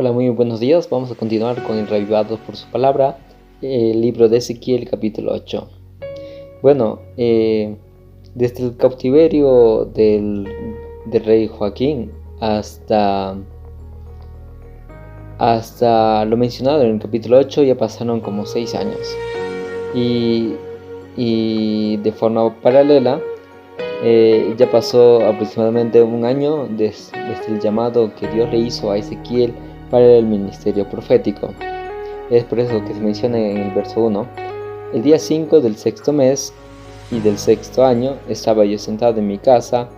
Hola, muy buenos días. Vamos a continuar con el Reavivados por su palabra, el libro de Ezequiel, capítulo 8. Bueno, desde el cautiverio del rey Joaquín hasta lo mencionado en el capítulo 8 ya pasaron como 6 años. Y de forma paralela, ya pasó aproximadamente un año desde el llamado que Dios le hizo a Ezequiel para el ministerio profético. Es por eso que se menciona en el verso 1: el día 5 del sexto mes y del sexto año estaba yo sentado en mi casa,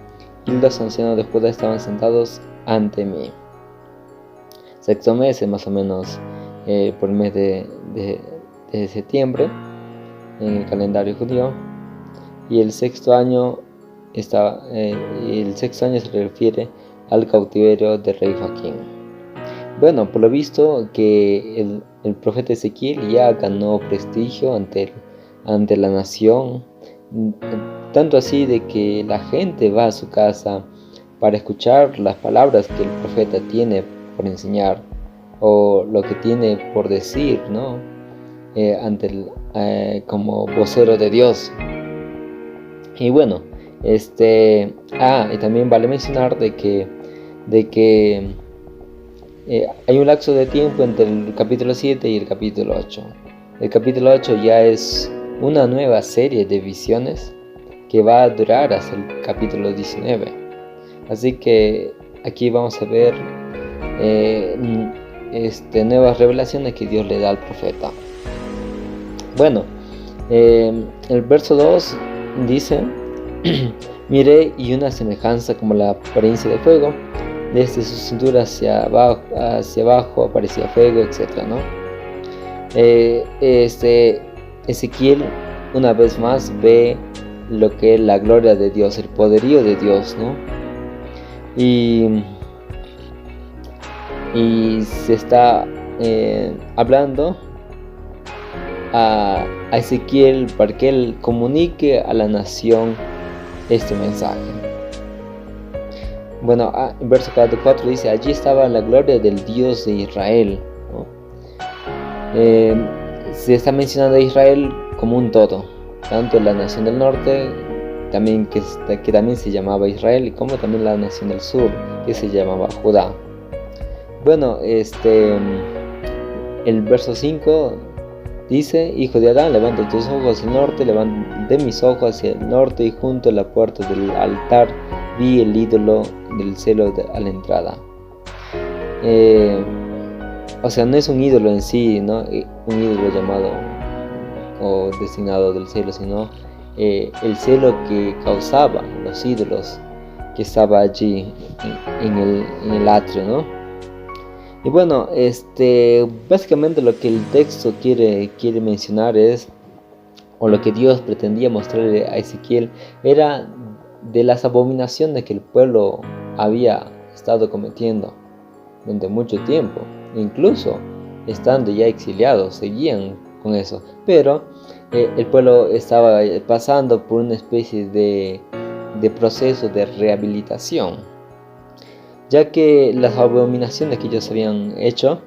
y los ancianos de Judá estaban sentados ante mí. Sexto mes es más o menos por el mes de septiembre en el calendario judío, y el sexto año se refiere al cautiverio del rey Joaquín. Bueno, por lo visto que el profeta Ezequiel ya ganó prestigio ante la nación, tanto así de que la gente va a su casa para escuchar las palabras que el profeta tiene por enseñar o lo que tiene por decir, ¿no? Como vocero de Dios. Y bueno, y también vale mencionar de que hay un lapso de tiempo entre el capítulo 7 y el capítulo 8. El capítulo 8 ya es una nueva serie de visiones que va a durar hasta el capítulo 19. Así que aquí vamos a ver nuevas revelaciones que Dios le da al profeta. Bueno, el verso 2 dice: miré, y una semejanza como la apariencia de fuego, desde su cintura hacia abajo aparecía fuego, etc., ¿no? Ezequiel una vez más ve lo que es la gloria de Dios, el poderío de Dios, ¿no? Y se está hablando a Ezequiel para que él comunique a la nación este mensaje. Bueno, en verso 4 dice: allí estaba la gloria del Dios de Israel, ¿no? Se está mencionando a Israel como un todo, tanto la nación del norte, también que también se llamaba Israel, como también la nación del sur, que se llamaba Judá. Bueno, el verso 5 dice: hijo de Adán, levanta tus ojos hacia el norte. Levanté mis ojos hacia el norte, y junto a la puerta del altar vi el ídolo del celo a la entrada. O sea, no es un ídolo en sí, ¿no? Un ídolo llamado o designado del celo, sino el celo que causaba los ídolos que estaba allí en el atrio, ¿no? Y bueno, básicamente lo que el texto quiere mencionar es, o lo que Dios pretendía mostrarle a Ezequiel, era de las abominaciones que el pueblo había estado cometiendo durante mucho tiempo. Incluso estando ya exiliados, seguían con eso. Pero el pueblo estaba pasando por una especie de proceso de rehabilitación, ya que las abominaciones que ellos habían hecho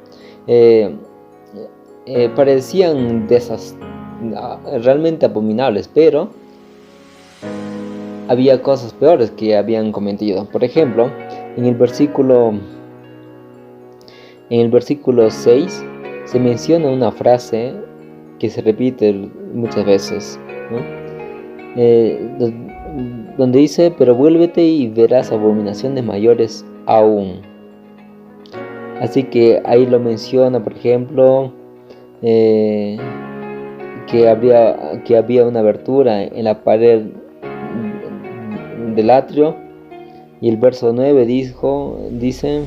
parecían realmente abominables, pero había cosas peores que habían cometido. Por ejemplo, en el versículo 6 se menciona una frase que se repite muchas veces, ¿no? Donde dice: pero vuélvete y verás abominaciones mayores aún. Así que ahí lo menciona, por ejemplo, que había una abertura en la pared del atrio, y el verso 9 dice: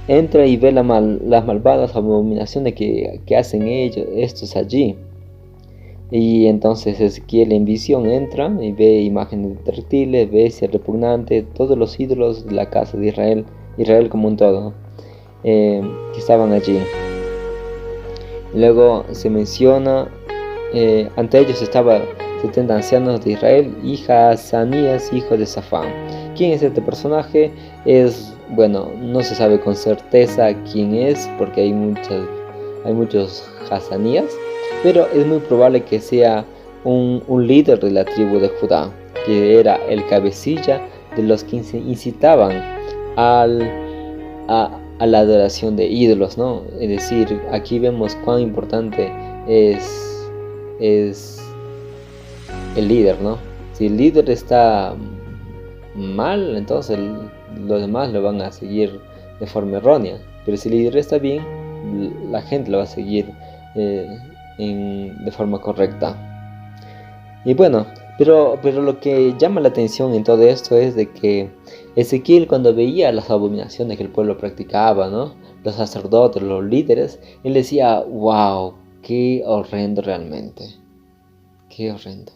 entra y ve las malvadas abominaciones que hacen estos allí. Y entonces Ezequiel en visión entra y ve imágenes de reptiles, bestias repugnantes, todos los ídolos de la casa de Israel como un todo, que estaban allí. Luego se menciona, ante ellos estaban 70 ancianos de Israel y Jaazanías, hijo de Safán, ¿Quién es este personaje? Bueno, no se sabe con certeza quién es, porque hay muchos Hazanías, pero es muy probable que sea un líder de la tribu de Judá, que era el cabecilla de los que incitaban a la adoración de ídolos, ¿no? Es decir, aquí vemos cuán importante es el líder, ¿no? Si el líder está mal, entonces los demás lo van a seguir de forma errónea, pero si el líder está bien, la gente lo va a seguir de forma correcta. Y bueno, pero lo que llama la atención en todo esto es de que Ezequiel, cuando veía las abominaciones que el pueblo practicaba, ¿no? Los sacerdotes, los líderes, él decía, wow, qué horrendo realmente, qué horrendo.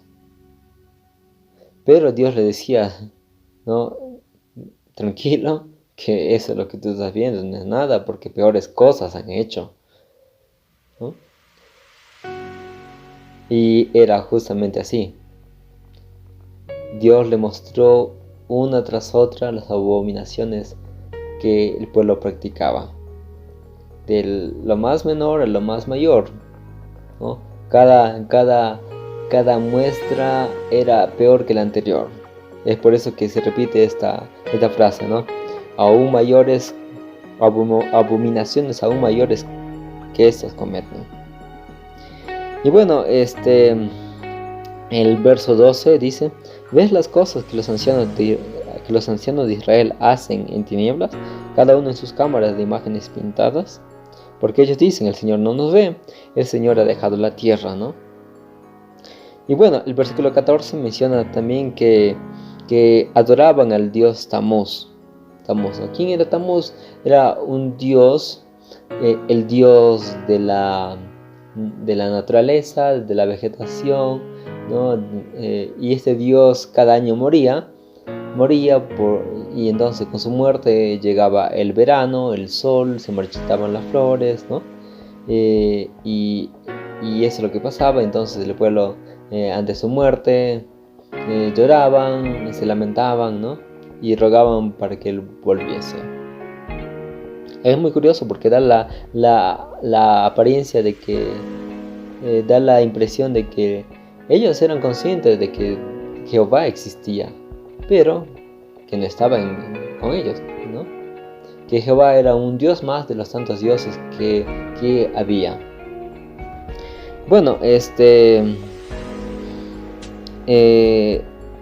Pero Dios le decía, no, tranquilo, que eso es lo que tú estás viendo, no es nada, porque peores cosas han hecho, ¿no? Y era justamente así. Dios le mostró una tras otra las abominaciones que el pueblo practicaba, de lo más menor a lo más mayor, ¿no? Cada muestra era peor que la anterior. Es por eso que se repite esta frase, ¿no? Aún mayores, abominaciones aún mayores que estas cometen. Y bueno, el verso 12 dice: ¿ves las cosas que los ancianos de Israel hacen en tinieblas, cada uno en sus cámaras de imágenes pintadas? Porque ellos dicen, el Señor no nos ve, el Señor ha dejado la tierra, ¿no? Y bueno, el versículo 14 menciona también que adoraban al dios Tamuz. ¿No? ¿Quién era Tamuz? Era un dios, el dios de la naturaleza, de la vegetación, ¿no? Y este dios cada año moría y entonces con su muerte llegaba el verano, el sol, se marchitaban las flores, ¿no? Y eso es lo que pasaba. Entonces el pueblo, ante su muerte, lloraban, se lamentaban, ¿no? Y rogaban para que él volviese. Es muy curioso porque da la apariencia de que, da la impresión de que ellos eran conscientes de que Jehová existía, pero que no estaba con ellos, ¿no? Que Jehová era un dios más de los tantos dioses que había. Bueno,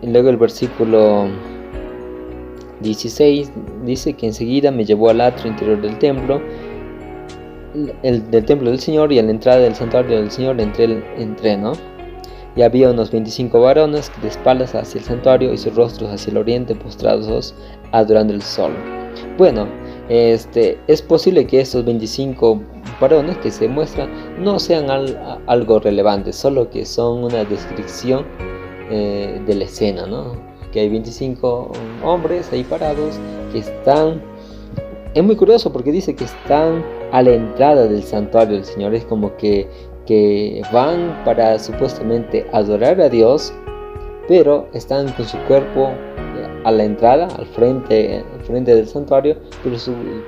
luego el versículo 16 dice que enseguida me llevó al atrio interior del templo, del templo del Señor, y a la entrada del santuario del Señor entré, ¿no? Y había unos 25 varones de espaldas hacia el santuario y sus rostros hacia el oriente, postrados adorando el sol. Bueno, es posible que estos 25 varones que se muestran no sean algo relevante, solo que son una descripción de la escena, ¿no? Que hay 25 hombres ahí parados que están. Es muy curioso porque dice que están a la entrada del santuario del Señor. Es como que van para supuestamente adorar a Dios, pero están con su cuerpo a la entrada, al frente del santuario,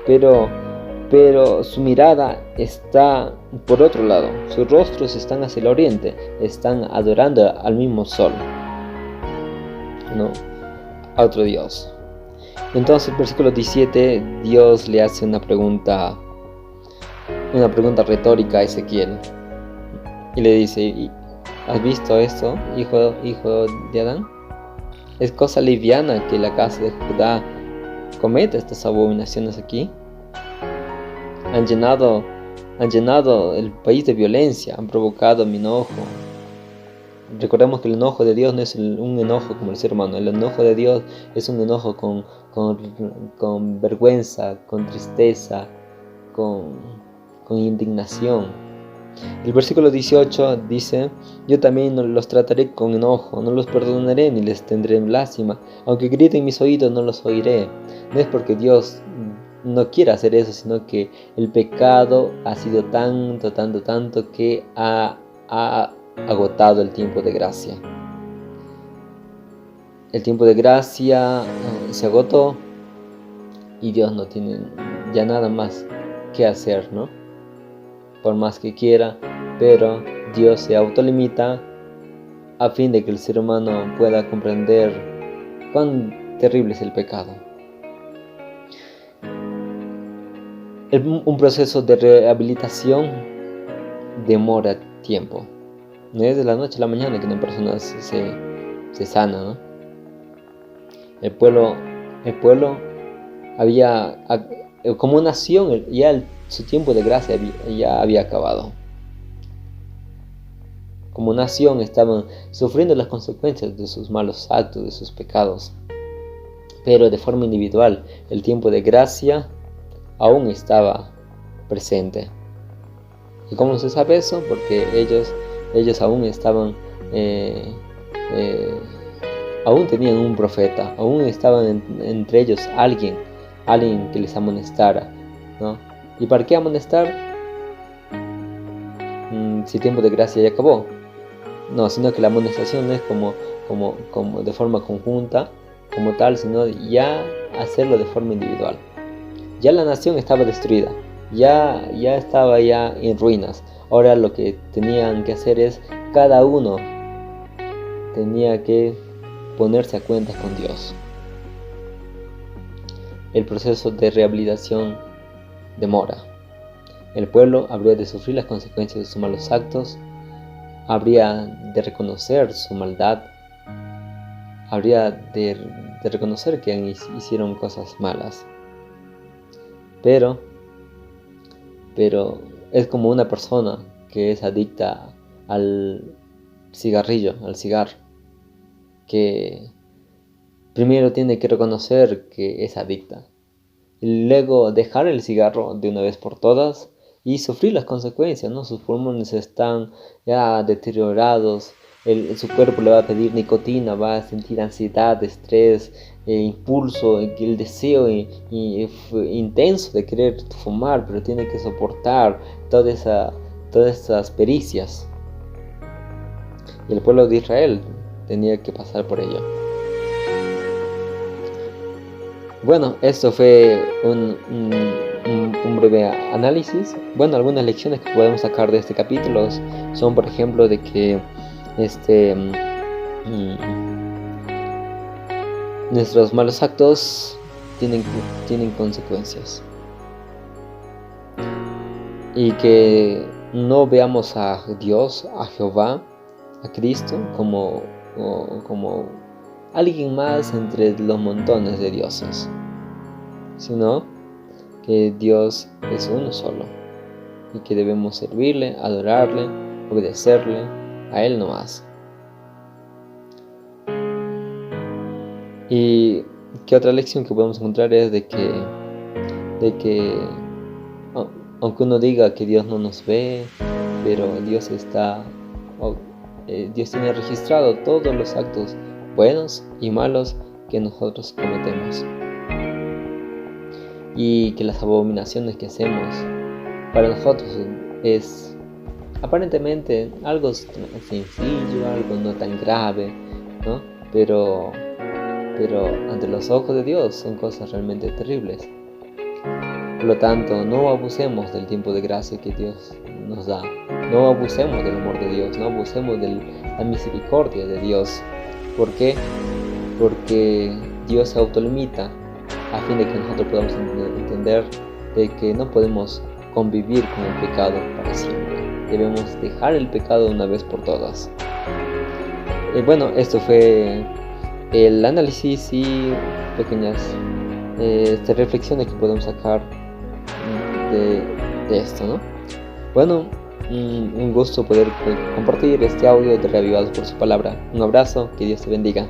pero su mirada está por otro lado. Sus rostros están hacia el oriente, están adorando al mismo sol, ¿no? A otro Dios. Entonces, el versículo 17, Dios le hace una pregunta retórica a Ezequiel. Y le dice: ¿has visto esto, hijo de Adán? ¿Es cosa liviana que la casa de Judá cometa estas abominaciones aquí? Han llenado el país de violencia, han provocado mi enojo. Recordemos que el enojo de Dios no es un enojo como el ser humano. El enojo de Dios es un enojo con vergüenza, con tristeza, con indignación. El versículo 18 dice: yo también los trataré con enojo, no los perdonaré ni les tendré lástima. Aunque griten mis oídos, no los oiré. No es porque Dios no quiera hacer eso, sino que el pecado ha sido tanto que ha agotado el tiempo de gracia. el tiempo de gracia se agotó y Dios no tiene ya nada más que hacer, ¿no? Por más que quiera, pero Dios se autolimita a fin de que el ser humano pueda comprender cuán terrible es el pecado. Un proceso de rehabilitación demora tiempo. No es de la noche a la mañana que una persona se sana, ¿no? El pueblo había, como nación, ya su tiempo de gracia ya había acabado. Como nación estaban sufriendo las consecuencias de sus malos actos, de sus pecados. Pero de forma individual, el tiempo de gracia aún estaba presente. ¿Y cómo se sabe eso? Porque ellos aún estaban, aún tenían un profeta, aún estaban entre ellos alguien que les amonestara, ¿no? ¿Y para qué amonestar? Si el tiempo de gracia ya acabó. No, sino que la amonestación no es como de forma conjunta, como tal, sino ya hacerlo de forma individual. Ya la nación estaba destruida, ya estaba ya en ruinas. Ahora lo que tenían que hacer es, cada uno tenía que ponerse a cuentas con Dios. El proceso de rehabilitación demora. El pueblo habría de sufrir las consecuencias de sus malos actos, habría de reconocer su maldad, habría de reconocer que hicieron cosas malas. Pero es como una persona que es adicta al cigarrillo, al cigarro, que primero tiene que reconocer que es adicta y luego dejar el cigarro de una vez por todas y sufrir las consecuencias, ¿no? Sus pulmones están ya deteriorados, su cuerpo le va a pedir nicotina, va a sentir ansiedad, estrés, impulso, el deseo intenso de querer fumar, pero tiene que soportar todas esas pericias. Y el pueblo de Israel tenía que pasar por ello. Bueno, esto fue un breve análisis. Bueno, algunas lecciones que podemos sacar de este capítulo son, por ejemplo, de que nuestros malos actos tienen consecuencias. Y que no veamos a Dios, a Jehová, a Cristo, como alguien más entre los montones de dioses, sino que Dios es uno solo y que debemos servirle, adorarle, obedecerle a Él nomás. Y qué otra lección que podemos encontrar es de que aunque uno diga que Dios no nos ve, pero Dios tiene registrado todos los actos buenos y malos que nosotros cometemos, y que las abominaciones que hacemos para nosotros es aparentemente algo sencillo, algo no tan grave, ¿no? Pero ante los ojos de Dios son cosas realmente terribles. Por lo tanto, no abusemos del tiempo de gracia que Dios nos da, no abusemos del amor de Dios, no abusemos de la misericordia de Dios. ¿Por qué? Porque Dios se autolimita a fin de que nosotros podamos entender de que no podemos convivir con el pecado para siempre. Debemos dejar el pecado una vez por todas. Bueno, esto fue el análisis y pequeñas reflexiones que podemos sacar de esto, ¿no? Bueno, un gusto poder compartir este audio de Reavivados por su palabra. Un abrazo, que Dios te bendiga.